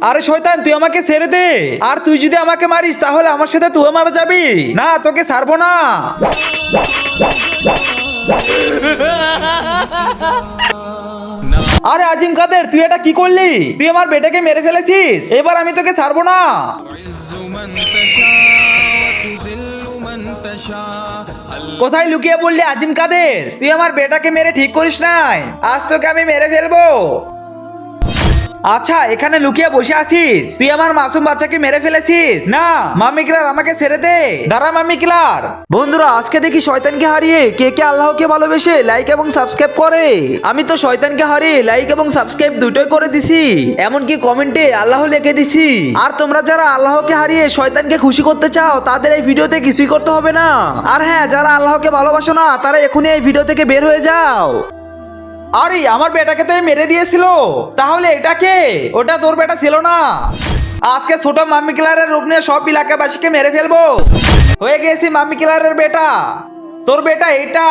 আরে শয়তান, তুই আমাকে ছেড়ে দে। আর তুই যদি আমাকে মারিস তাহলে আমার সাথে তুই মারা যাবি না, তোকে ছাড়বো না। আরে আজিম কাদের, তুই এটা কি করলি? তুই আমার বেটাকে মেরে ফেলেছিস, এবার আমি তোকে ছাড়বো না। কোথায় লুকিয়ে বললি আজিম কাদের? তুই আমার বেটাকে মেরে ঠিক করিস নাই, আজ তোকে আমি মেরে ফেলবো। আচ্ছা, এখানে লুকিয়ে বসে আছিস, তুই আমার মাসুম বাচ্চাকে মেরে ফেলেছিস না। মাম্মি কিলার, আমাকে ছেড়ে দে। দাঁড়া মাম্মি কিলার। বন্ধুরা, আজকে দেখি শয়তানকে হারিয়ে কে কে আল্লাহকে ভালোবেসে লাইক এবং সাবস্ক্রাইব করে। আমি তো শয়তানকে হারিয়ে লাইক এবং সাবস্ক্রাইব দুটোই করে দিছি, এমনকি কমেন্টে আল্লাহ লিখে দিছি। আর তোমরা যারা আল্লাহকে হারিয়ে শয়তানকে খুশি করতে চাও তাদের এই ভিডিওতে কিছুই করতে হবে না। আর হ্যাঁ, যারা আল্লাহকে ভালোবাসো না তারা এখনই এই ভিডিও থেকে বের হয়ে যাও। আরে আমার বেটাকে তো মেরে দিয়েছিল, তাহলে এটা কে? ওটা তোর বেটা ছিল না। আজকে ছোট মাম্মি কিলারের রূপ নিয়ে সব এলাকাবাসীকে মেরে ফেলবো। হয়ে গেছি মাম্মি কিলারের বেটা, তোর বেটা এটা।